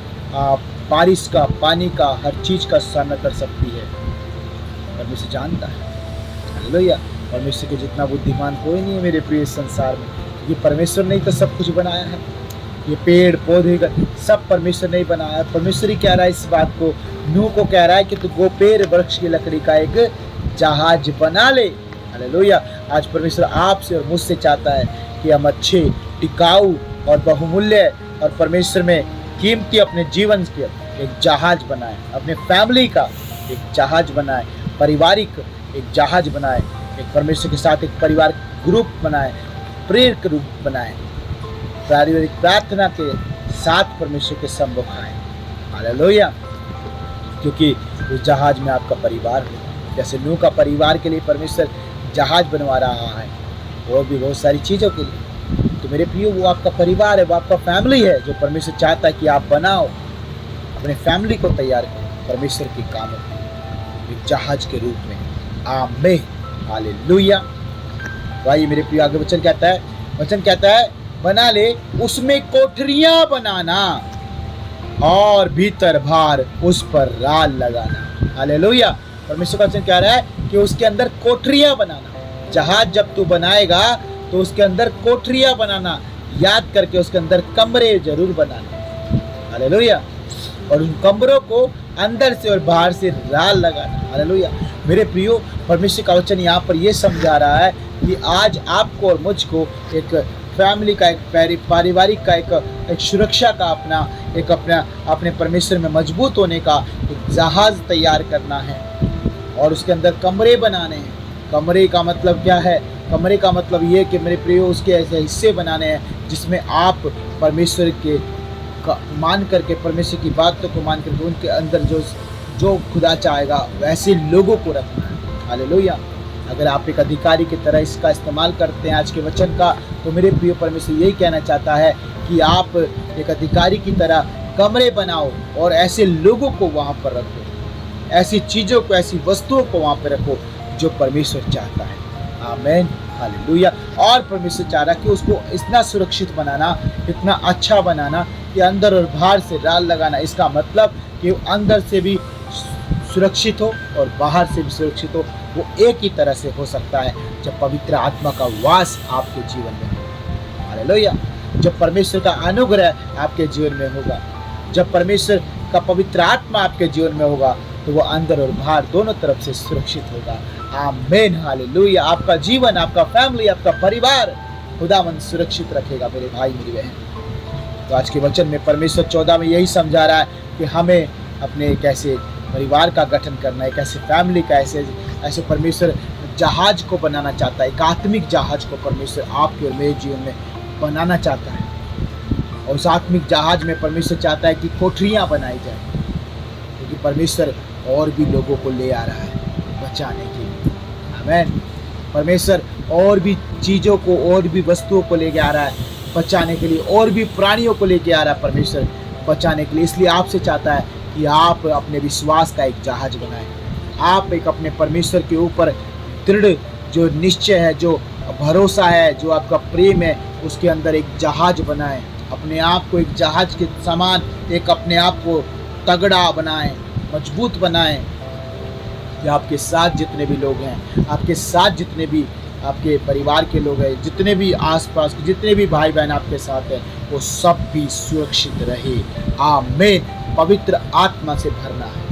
बारिश का, पानी का, हर चीज़ का सामना कर सकती है। परमेश्वर जानता है। हालेलुया। परमेश्वर के जितना बुद्धिमान कोई नहीं है मेरे प्रिय संसार में। ये परमेश्वर ने ही तो सब कुछ बनाया है। ये पेड़ पौधे का सब परमेश्वर ने ही बनाया। परमेश्वर ही कह रहा है इस बात को, नूह को कह रहा है कि तू गोपेर वृक्ष की लकड़ी का एक जहाज बना ले। हालेलुया। आज परमेश्वर आपसे और मुझसे चाहता है कि हम अच्छे, टिकाऊ और बहुमूल्य और परमेश्वर में कीमती अपने जीवन के एक जहाज बनाए, अपने फैमिली का एक जहाज बनाए, पारिवारिक एक जहाज बनाए, एक परमेश्वर के साथ एक परिवार ग्रुप बनाए, प्रेरक रूप बनाए। पारिवारिक प्रार्थना के साथ परमेश्वर के सम्मुख आए। हालेलुया। क्योंकि उस जहाज में आपका परिवार हो, जैसे नूह का परिवार के लिए परमेश्वर जहाज बनवा रहा है और भी बहुत सारी चीज़ों के लिए। तो मेरे प्रियो, वो आपका परिवार है, वो आपका फैमिली है, जो परमेश्वर चाहता है कि आप बनाओ, अपने फैमिली को तैयार करो परमेश्वर के कामों के एक जहाज के रूप में। आमीन। हालेलुया। भाई मेरे प्रियो, आगे वचन कहता है बना ले उसमें कोठरियां बनाना और भीतर बाहर उस पर राल लगाना। हालेलुया। परमेश्वर का वचन कह रहा है कि उसके अंदर कोठरियां बनाना। जहाज जब तू बनाएगा तो उसके अंदर कोठरियां बनाना, याद करके उसके अंदर कमरे जरूर बनाना। हालेलुया। और उन कमरों को अंदर से और बाहर से राल लगाना। हालेलुया। मेरे प्रियो, परमेश्वर का वचन यहाँ पर यह समझा रहा है कि आज आपको और मुझको एक फैमिली का, एक पारिवारिक का, एक सुरक्षा का, अपने परमेश्वर में मजबूत होने का एक जहाज तैयार करना है और उसके अंदर कमरे बनाने हैं। कमरे का मतलब क्या है? कमरे का मतलब ये कि मेरे प्रियो, उसके ऐसे हिस्से बनाने हैं जिसमें आप परमेश्वर के मान करके, परमेश्वर की बातों को मान करके, उनके अंदर जो खुदा चाहेगा वैसे लोगों को रखना है। हालेलुया। अगर आप एक अधिकारी की तरह इसका इस्तेमाल करते हैं आज के वचन का, तो मेरे प्रिय परमेश्वर यही कहना चाहता है कि आप एक अधिकारी की तरह कमरे बनाओ और ऐसे लोगों को वहाँ पर रखो, ऐसी चीज़ों को, ऐसी वस्तुओं को वहाँ पर रखो जो परमेश्वर चाहता है। आमीन। हालेलुया। और परमेश्वर चाह रहा है कि उसको इतना सुरक्षित बनाना, इतना अच्छा बनाना कि अंदर और बाहर से राल लगाना। इसका मतलब कि अंदर से भी सुरक्षित हो और बाहर से भी सुरक्षित हो। वो एक ही तरह से हो सकता है जब पवित्र आत्मा का वास आपके जीवन में हो। हालेलुया। जब परमेश्वर का अनुग्रह आपके जीवन में होगा, जब परमेश्वर का पवित्र आत्मा आपके जीवन में होगा, तो वो अंदर और बाहर दोनों तरफ से सुरक्षित होगा। आमीन। हालेलुया। आपका जीवन, आपका फैमिली, आपका परिवार खुदावंद सुरक्षित रखेगा मेरे भाई, मेरी बहन। तो आज के वचन में परमेश्वर 14 में यही समझा रहा है कि हमें अपने कैसे परिवार का गठन करना है, कैसे फैमिली का, ऐसे परमेश्वर जहाज को बनाना चाहता है। एक आत्मिक जहाज को परमेश्वर आपके और मेरे जीवन में बनाना चाहता है। और उस आत्मिक जहाज में परमेश्वर चाहता है कि कोठरियाँ बनाई जाए, क्योंकि परमेश्वर और भी लोगों को ले आ रहा है बचाने के लिए। आमीन। परमेश्वर और भी चीज़ों को, और भी वस्तुओं को लेके आ रहा है बचाने के लिए, और भी प्राणियों को लेके आ रहा है परमेश्वर बचाने के लिए। इसलिए आपसे चाहता है कि आप अपने विश्वास का एक जहाज बनाएं। आप एक अपने परमेश्वर के ऊपर दृढ़ जो निश्चय है, जो भरोसा है, जो आपका प्रेम है, उसके अंदर एक जहाज बनाएं। अपने आप को एक जहाज के समान, एक अपने आप को तगड़ा बनाएं, मजबूत बनाएं कि आपके साथ जितने भी लोग हैं, आपके साथ जितने भी आपके परिवार के लोग हैं, जितने भी आसपास के जितने भी भाई बहन आपके साथ हैं, वो सब भी सुरक्षित रहे। आमीन। पवित्र आत्मा से भरना है,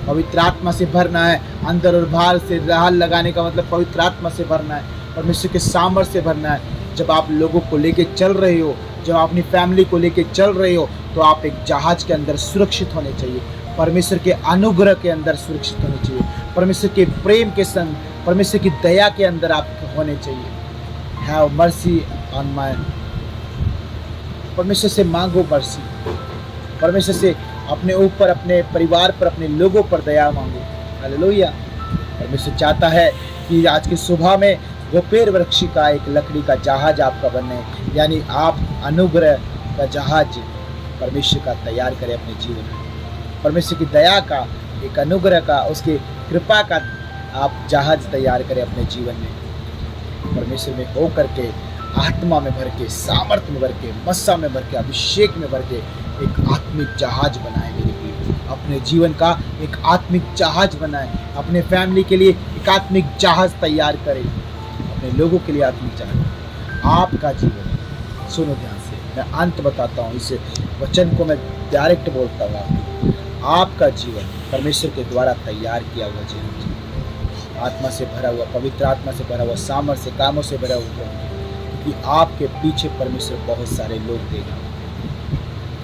पवित्र आत्मा से भरना है। अंदर और बाहर से राल लगाने का मतलब पवित्र आत्मा से भरना है, परमेश्वर के सामर्थ्य से भरना है। जब आप लोगों को लेके चल रहे हो, जब आप अपनी फैमिली को लेके चल रहे हो, तो आप एक जहाज के अंदर सुरक्षित होने चाहिए, परमेश्वर के अनुग्रह के अंदर सुरक्षित होने चाहिए, परमेश्वर के प्रेम के संग, परमेश्वर की दया के अंदर आप होने चाहिए। हैव मर्सी ऑन माय, परमेश्वर से मांगो मर्सी, परमेश्वर से अपने ऊपर, अपने परिवार पर, अपने लोगों पर दया मांगो। हालेलुया। परमेश्वर चाहता है कि आज की सुबह में वो पेड़ वृक्ष का एक लकड़ी का जहाज आपका बने, यानी आप अनुग्रह का जहाज परमेश्वर का तैयार करें अपने जीवन में। परमेश्वर की दया का, एक अनुग्रह का, उसकी कृपा का आप जहाज तैयार करें अपने जीवन में। परमेश्वर में हो करके, आत्मा में भर के, सामर्थ्य में भर के, मस्सा में भर के, अभिषेक में भर के एक आत्मिक जहाज बनाए मेरे प्रिय। अपने जीवन का एक आत्मिक जहाज बनाए, अपने फैमिली के लिए एक आत्मिक जहाज तैयार करें, अपने लोगों के लिए आत्मिक जहाज। आपका जीवन, सुनो ध्यान से, मैं अंत बताता हूँ, इस वचन को मैं डायरेक्ट बोलता हूँ। आपका जीवन परमेश्वर के द्वारा तैयार किया हुआ जीवन, आत्मा से भरा हुआ, पवित्र आत्मा से भरा हुआ, सामर्थ्य से, कामों से भरा हुआ, क्योंकि आपके पीछे परमेश्वर बहुत सारे लोग देगा।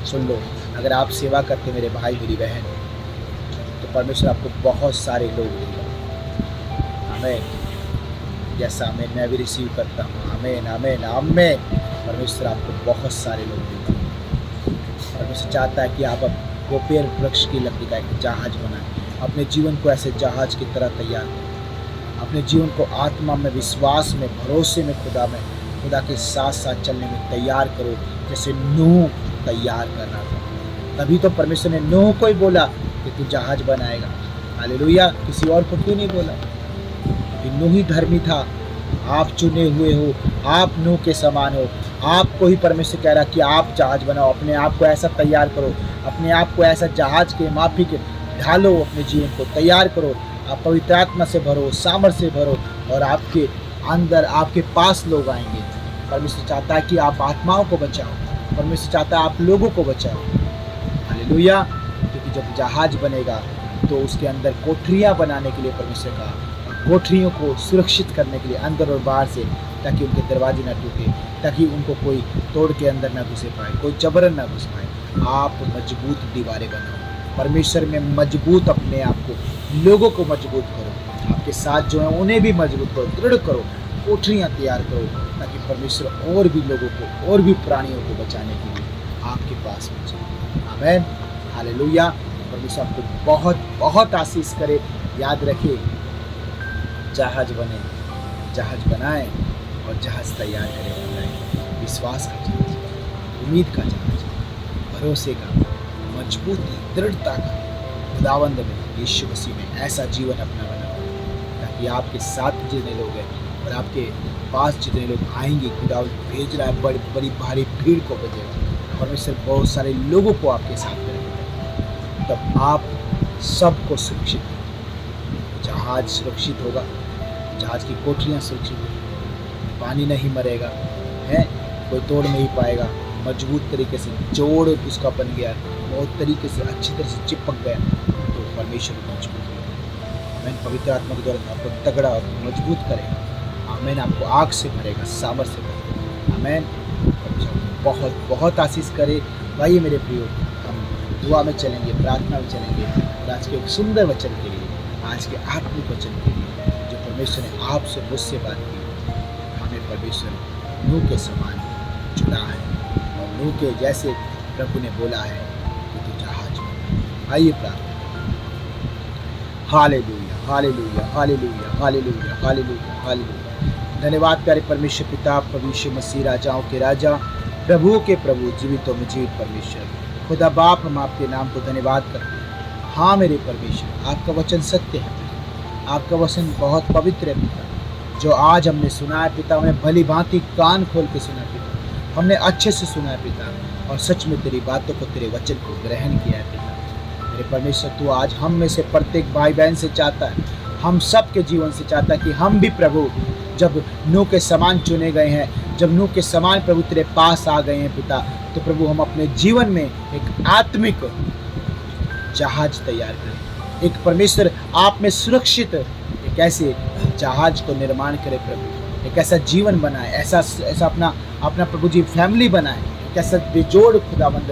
सुन लो, अगर आप सेवा करते मेरे भाई, मेरी बहन, तो परमेश्वर आपको बहुत सारे लोग देगा। हमें जैसा आमेन मैं भी रिसीव करता हूँ। आमेन आमेन आमेन। परमेश्वर आपको बहुत सारे लोग देते हैं। परमेश्वर चाहता है कि आप वो पेड़ वृक्ष की लकड़ी का एक जहाज बनाएं, अपने जीवन को ऐसे जहाज की तरह तैयार करें, अपने जीवन को आत्मा में, विश्वास में, भरोसे में, खुदा के साथ साथ चलने में तैयार करो, जैसे नूह तैयार कर रहा था। तभी तो परमेश्वर ने नूह को ही बोला कि तू जहाज बनाएगा। हालेलुया। किसी और को क्यों नहीं बोला? कि नूह ही धर्मी था। आप चुने हुए हो, आप नूह के समान हो। आपको ही परमेश्वर कह रहा कि आप जहाज बनाओ, अपने आप को ऐसा तैयार करो, अपने आप को ऐसा जहाज के माफिक ढालो, अपने जीवन को तैयार करो। आप पवित्र आत्मा से भरो, सामर्थ से भरो, और आपके अंदर, आपके पास लोग आएंगे। परमेश्वर चाहता है कि आप आत्माओं को बचाओ। परमेश्वर चाहता है आप लोगों को बचाओ। हालेलुया। क्योंकि जब जहाज बनेगा तो उसके अंदर कोठरियाँ बनाने के लिए परमेश्वर का, कोठरियों को सुरक्षित करने के लिए अंदर और बाहर से, ताकि उनके दरवाजे ना टूटे, ताकि उनको कोई तोड़ के अंदर ना घुसे पाए, कोई जबरन ना घुस पाए। आप मजबूत दीवारें बनाओ, परमेश्वर में मजबूत अपने आप को, लोगों को मजबूत करो। आपके साथ जो है उन्हें भी मजबूत करो, दृढ़ करो, कोठरियाँ तैयार करो, ताकि परमेश्वर और भी लोगों को, और भी प्राणियों को बचाने के लिए आपके पास पहुँचे। आमीन। हालेलुया। परमेश्वर आपको बहुत बहुत आशीष करे। याद रखिए, जहाज बने, जहाज बनाएं और जहाज तैयार करें, बनाएं। विश्वास का जहाज, उम्मीद का जहाज, भरोसे का, मजबूती, दृढ़ता का, खुदावंद में, यीशु मसीह में ऐसा जीवन अपना बनाओ, ताकि आपके साथ जितने लोग हैं और आपके पास जितने लोग आएंगे, खुदावंद भेज रहा है, बड़ी बड़ी भारी भीड़ को भेजेगा। परमेश्वर बहुत सारे लोगों को आपके साथ करेगा, तब आप सबको सुरक्षित, जहाज सुरक्षित होगा, जहाज की कोठरियाँ सुरक्षित होगी, पानी नहीं मरेगा है, कोई तोड़ नहीं पाएगा, मजबूत तरीके से जोड़ उसका बन गया, बहुत तरीके से अच्छी तरह से चिपक गया, तो परमेश्वर मजबूत होगा। आमीन। पवित्र आत्मा के द्वारा आपको तगड़ा और मजबूत करेगा। आमीन। आपको आग से भरेगा, सामर्थ से भरेगा। आमीन। बहुत बहुत आशीष करे। भाई मेरे प्रियो, हम दुआ में चलेंगे, प्रार्थना में चलेंगे, और आज के एक सुंदर वचन के लिए, आज के आत्मिक वचन के लिए जो परमेश्वर ने आपसे, मुझसे बात की। हमें परमेश्वर नूह के समान चुना है, और नूह के जैसे प्रभु ने बोला है कि तू जहाज बना। आइए प्रार्थना। Hallelujah, hallelujah, hallelujah, hallelujah, hallelujah, hallelujah. धन्यवाद प्यारे परमेश्वर पिता, प्रभु यीशु मसीह, राजाओं के राजा, प्रभुओं के प्रभु, जीवितों में जीवित परमेश्वर, खुदा बाप, हम आपके नाम को धन्यवाद करते हैं। हाँ मेरे परमेश्वर, आपका वचन सत्य है, आपका वचन बहुत पवित्र है पिता। जो आज हमने सुना है पिता, हमें भली भांति कान खोल के सुना पिता, हमने अच्छे से सुना है पिता, और सच में तेरी बातों को, तेरे वचन को ग्रहण किया है पिता। मेरे परमेश्वर, तू आज हम में से प्रत्येक भाई बहन से चाहता है, हम सब के जीवन से चाहता है कि हम भी प्रभु जब नूह के समान चुने गए हैं, जब नूह के समान प्रभु तेरे पास आ गए हैं पिता, तो प्रभु हम अपने जीवन में एक आत्मिक जहाज तैयार करें। एक परमेश्वर आप में सुरक्षित एक ऐसे जहाज को निर्माण करें प्रभु, एक ऐसा जीवन बनाए, ऐसा अपना प्रभु जी फैमिली बनाए, एक ऐसा बेजोड़ खुदावंद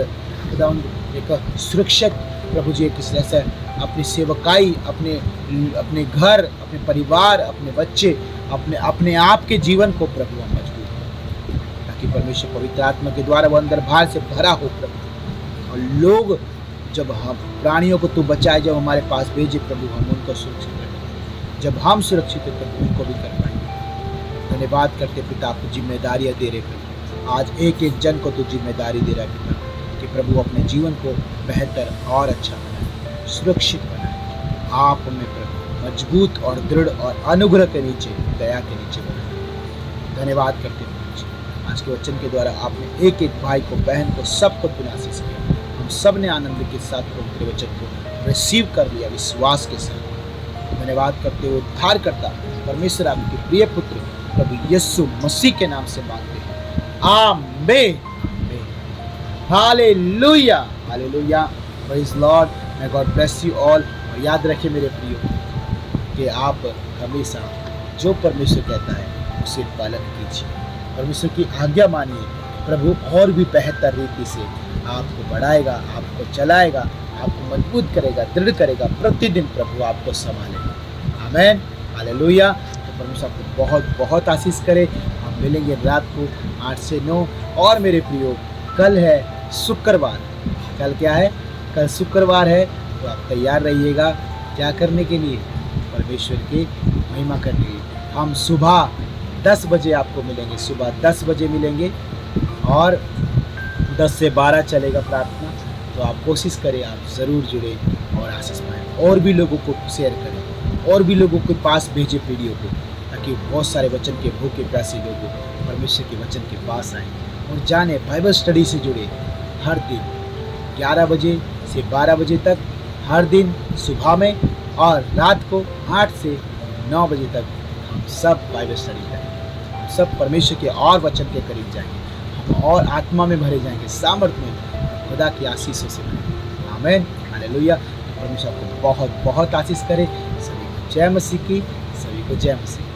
एक सुरक्षित प्रभु जी, एक ऐसा अपनी सेवकाई, अपने घर, अपने परिवार, अपने बच्चे, अपने आप के जीवन को प्रभु हम मजबूत करें, ताकि परमेश्वर पवित्र आत्मा के द्वारा वो अंदर बाहर से भरा हो प्रभु, और लोग जब हम प्राणियों को तू बचाए, जब हमारे पास भेजे प्रभु, हम उनको सुरक्षित रखें। जब हम सुरक्षित है प्रभु, उनको भी कर पाएंगे। धन्यवाद करते पिता, आपको जिम्मेदारियाँ दे रहे प्रभु, आज एक एक जन को तू जिम्मेदारी दे रहा है पिता, कि प्रभु अपने जीवन को बेहतर और अच्छा बनाए, सुरक्षित बनाए। आप हमें प्रभु मजबूत और दृढ़ और अनुग्रह के नीचे, दया के नीचे बनाए। धन्यवाद करते प्रभु, आज के वचन के द्वारा आपने एक एक भाई को, बहन को, सबको तूने आशीष किया। हम सब ने आनंद के साथ तेरे वचन को रिसीव कर लिया, विश्वास के साथ। धन्यवाद करते हुए उद्धार करता परमेश्वर, आपके प्रिय पुत्र प्रभु यीशु मसीह के नाम से मांगते हैं, आमीन। Hallelujah, hallelujah, praise Lord, may God bless you all. और याद रखिए मेरे प्रियो कि आप हमेशा जो परमेश्वर कहता है उसे पालन कीजिए, परमेश्वर की आज्ञा मानिए। प्रभु और भी बेहतर रीति से आपको बढ़ाएगा, आपको चलाएगा, आपको मजबूत करेगा, दृढ़ करेगा। प्रतिदिन प्रभु आपको संभालेगा। आमीन, हालेलुया। तो परमेश्वर परमेश्वर आपको बहुत बहुत आशीष करे। हम मिलेंगे रात को 8 से 9। और मेरे प्रियो, कल है शुक्रवार। कल क्या है? कल शुक्रवार है, तो आप तैयार रहिएगा क्या करने के लिए? परमेश्वर की महिमा करने के लिए। हम सुबह 10 बजे आपको मिलेंगे, सुबह 10 बजे मिलेंगे और 10 से 12 चलेगा प्रार्थना। तो आप कोशिश करें, आप ज़रूर जुड़े और आशीष पाएँ। और भी लोगों को शेयर करें, और भी लोगों के पास भेजें वीडियो को, ताकि बहुत सारे वचन के भूखे प्यासे लोग परमेश्वर के वचन के पास आएँ और जाने बाइबल स्टडी से जुड़े। हर दिन 11 बजे से 12 बजे तक, हर दिन सुबह में, और रात को 8 से 9 बजे तक हम सब बाइबल स्टडी करेंगे। हम सब परमेश्वर के और वचन के करीब जाएंगे, हम और आत्मा में भरे जाएंगे, सामर्थ्य में, खुदा की आशीषों से भरे। आमीन, हालेलुया। परमेश्वर आपको बहुत बहुत आशीष करे। सभी को जय मसीह की, सभी को जय मसीह।